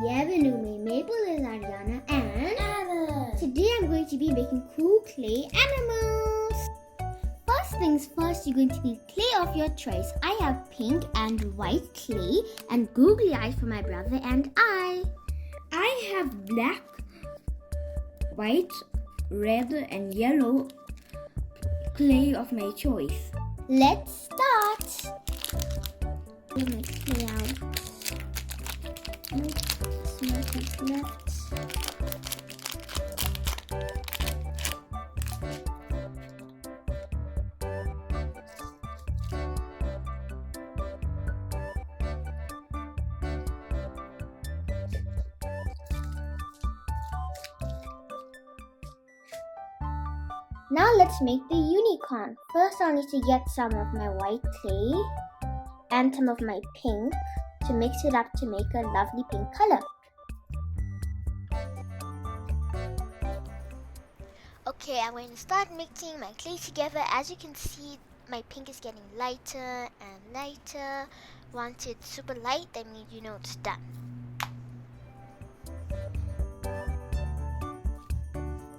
Yeah, the new maple is Arianna and Aron. today I'm going to be making cool clay animals. First things first, you're going to need clay of your choice. I have pink and white clay and googly eyes for my brother and I. I have black, white, red and yellow clay of my choice. Let's start. Get my clay out. Small piece left. Now let's make the unicorn. First I'll need to get some of my white clay and some of my pink to mix it up to make a lovely pink color. Okay, I'm going to start mixing my clay together. As you can see, my pink is getting lighter and lighter. Once it's super light, that means you know it's done.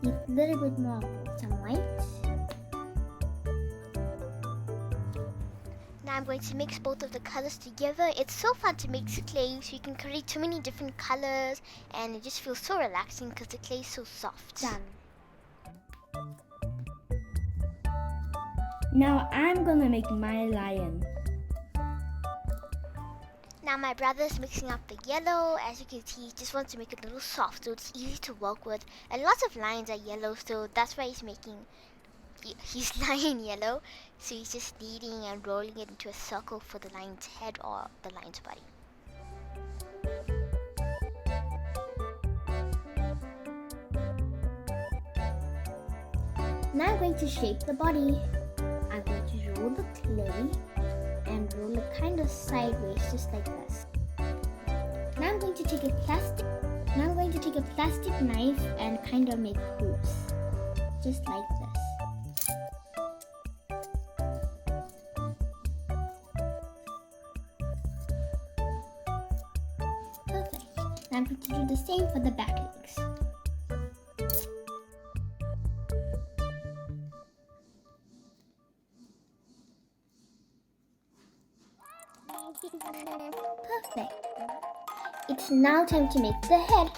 Need a little bit more of some white. Now I'm going to mix both of the colors together. It's so fun to mix clay, so you can create so many different colors and it just feels so relaxing because the clay is so soft. Done. Now I'm gonna make my lion. Now my brother is mixing up the yellow. As you can see, he just wants to make it a little soft so it's easy to work with. And lots of lions are yellow, so that's why he's making his lion yellow. So he's just kneading and rolling it into a circle for the lion's head or the lion's body. Now I'm going to shape the body. I'm going to roll the clay and roll it kind of sideways, just like this. Now I'm going to take a plastic knife and kind of make hoops, just like this. Perfect. Now I'm going to do the same for the back legs. Perfect. It's now time to make the head.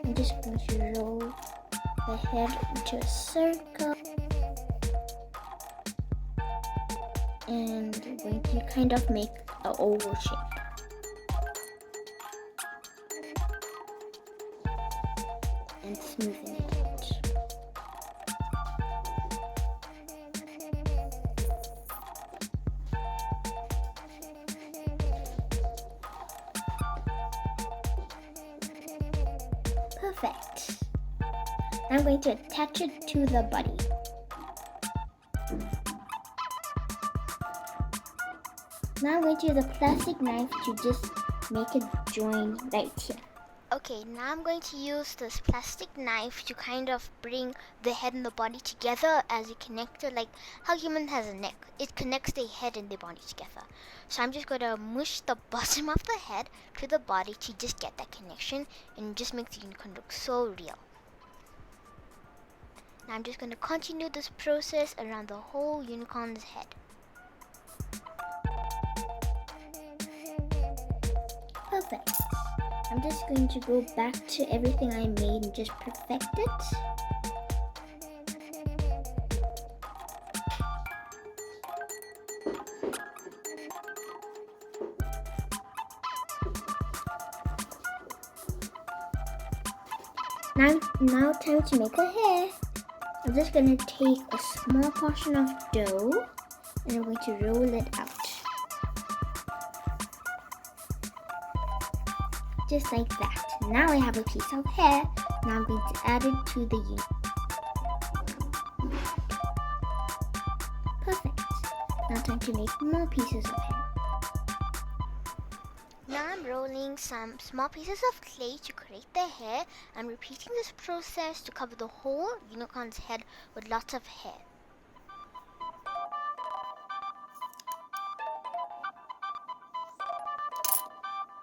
I'm just going to roll the head into a circle. And I'm going to kind of make an oval shape. And smoothing it out. Perfect. I'm going to attach it to the body. Now I'm going to use a plastic knife to just make a join right here. Okay, now I'm going to use this plastic knife to kind of bring the head and the body together as a connector, like how human has a neck. It connects the head and the body together. So I'm just going to mush the bottom of the head to the body to just get that connection and just make the unicorn look so real. Now I'm just going to continue this process around the whole unicorn's head. Perfect. I'm just going to go back to everything I made and just perfect it. Now time to make a hair. I'm just going to take a small portion of dough and I'm going to roll it out. Just like that. Now I have a piece of hair. Now I'm going to add it to the unicorn. Perfect. Now time to make more pieces of hair. Now I'm rolling some small pieces of clay to create the hair. I'm repeating this process to cover the whole unicorn's head with lots of hair.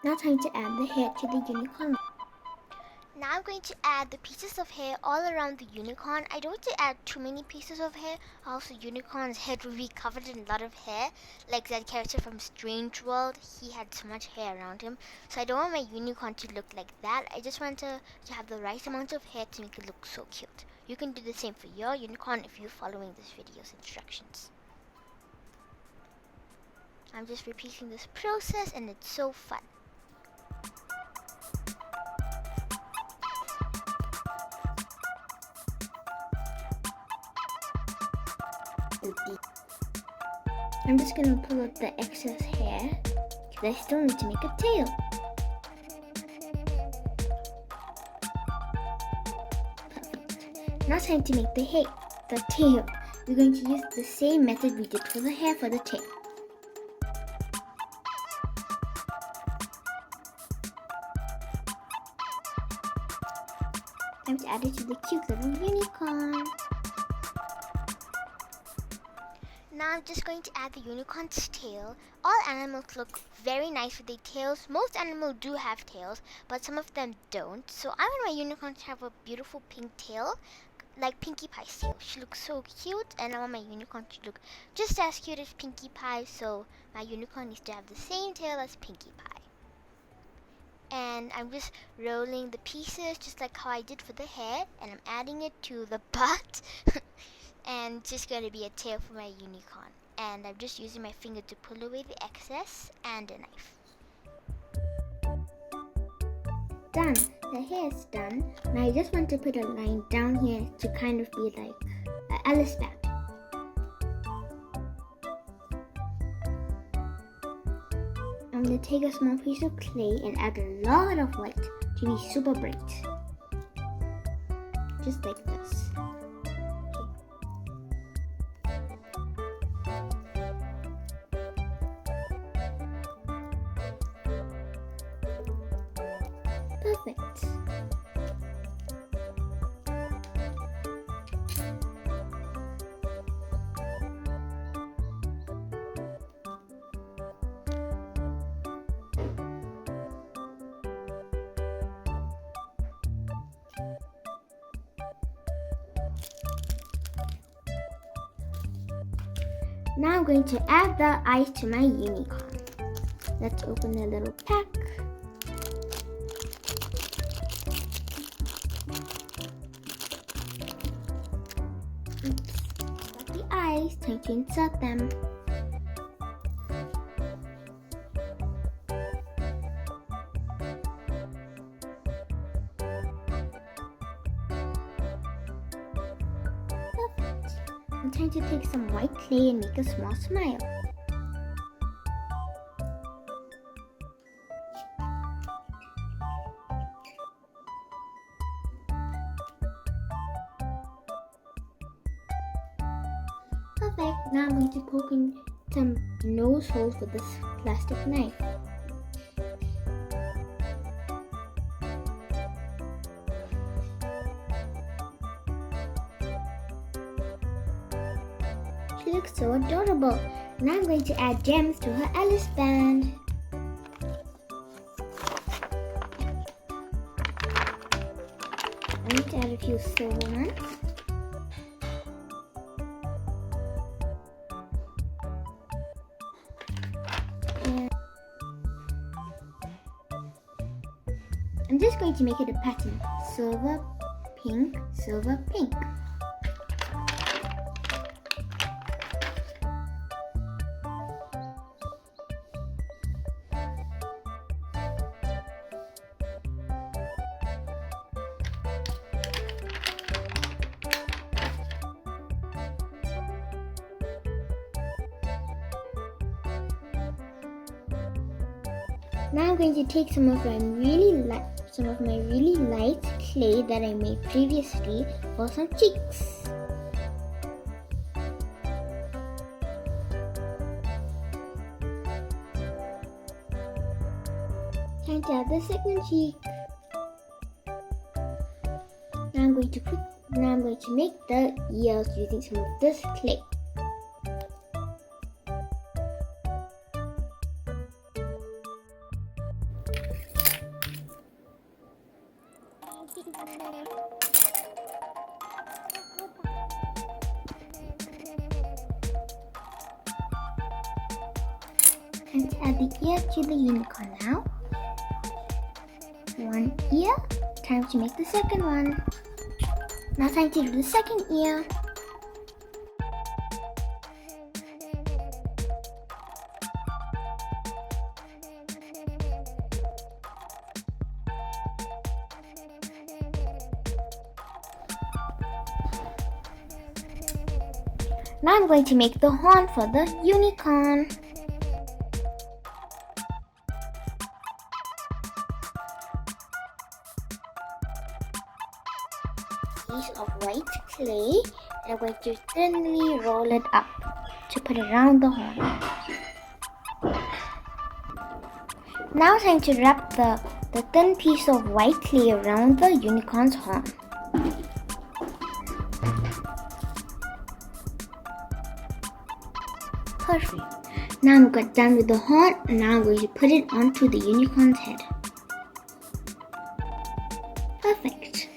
Now time to add the hair to the unicorn. Now I'm going to add the pieces of hair all around the unicorn. I don't want to add too many pieces of hair. Also, unicorn's head will be covered in a lot of hair. Like that character from Strange World, he had so much hair around him. So I don't want my unicorn to look like that. I just want to have the right amount of hair to make it look so cute. You can do the same for your unicorn if you're following this video's instructions. I'm just repeating this process and it's so fun. I'm just going to pull out the excess hair because I still need to make a tail. Perfect. Now time to make the tail. We're going to use the same method we did for the hair for the tail. Time to add it to the cute little unicorn. Now I'm just going to add the unicorn's tail. All animals look very nice with their tails. Most animals do have tails, but some of them don't. So I want my unicorn to have a beautiful pink tail, like Pinkie Pie's tail. She looks so cute, and I want my unicorn to look just as cute as Pinkie Pie, so my unicorn needs to have the same tail as Pinkie Pie. And I'm just rolling the pieces just like how I did for the hair, and I'm adding it to the butt. And it's just going to be a tail for my unicorn. And I'm just using my finger to pull away the excess and a knife. Done. The hair is done. Now I just want to put a line down here to kind of be like an Alice band. I'm going to take a small piece of clay and add a lot of white to be super bright. Just like this. Perfect. Now I'm going to add the eyes to my unicorn. Let's open the little pack. Got the eyes, time to insert them. Perfect. I'm trying to take some white clay and make a small smile. Perfect. Now I'm going to poke in some nose holes with this plastic knife. She looks so adorable. Now I'm going to add gems to her Alice band. I'm going to add a few silver ones. I'm just going to make it a pattern. Silver, pink, silver, pink. Now I'm going to take some of my really light clay that I made previously for some cheeks. Time to add the second cheek. Now I'm going to make the ears using some of this clay. And add the ear to the unicorn now. One ear. Time to make the second one. Now time to do the second ear. Now I'm going to make the horn for the unicorn. Piece of white clay, and I'm going to thinly roll it up to put around the horn. Now time to wrap the thin piece of white clay around the unicorn's horn. Perfect. Now I'm done with the horn, and now I'm going to put it onto the unicorn's head. Perfect.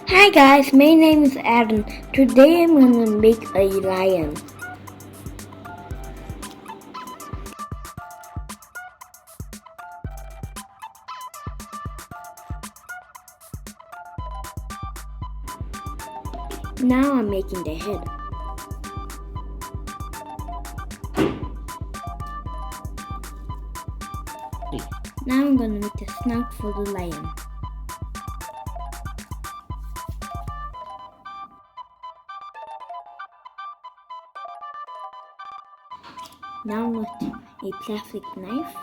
Hi guys, my name is Aron. Today I'm gonna make a lion. Now I'm making the head. Now I'm gonna make the snout for the lion. Now with a plastic knife,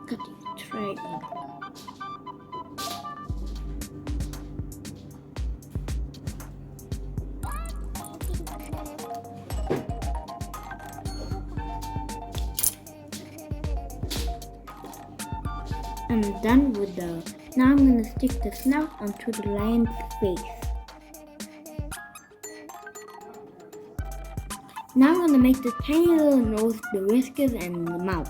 cut a triangle. I'm done with the. Now I'm gonna stick the snout onto the lion's face. Now I'm gonna make the tiny little nose, the whiskers, and the mouth.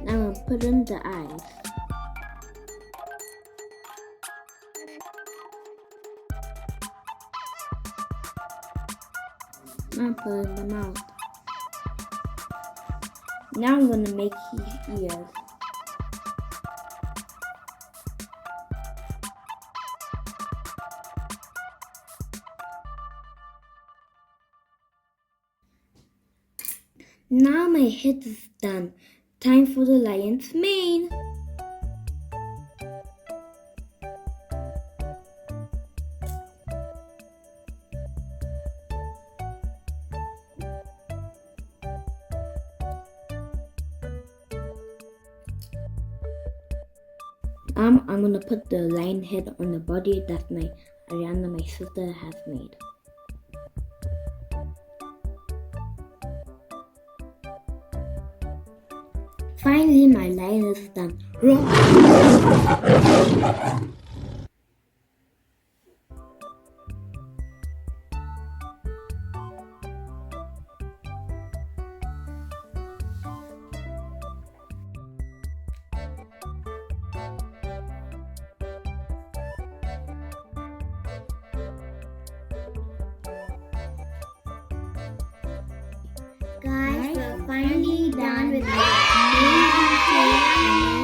Now I'm gonna put in the eyes. Now put in the mouth. Now I'm gonna make his ears. Now my head is done. Time for the lion's mane. I'm gonna put the lion head on the body that my Arianna, my sister, has made. Finally, my lion is done. Guys, we're finally done with the amazing clay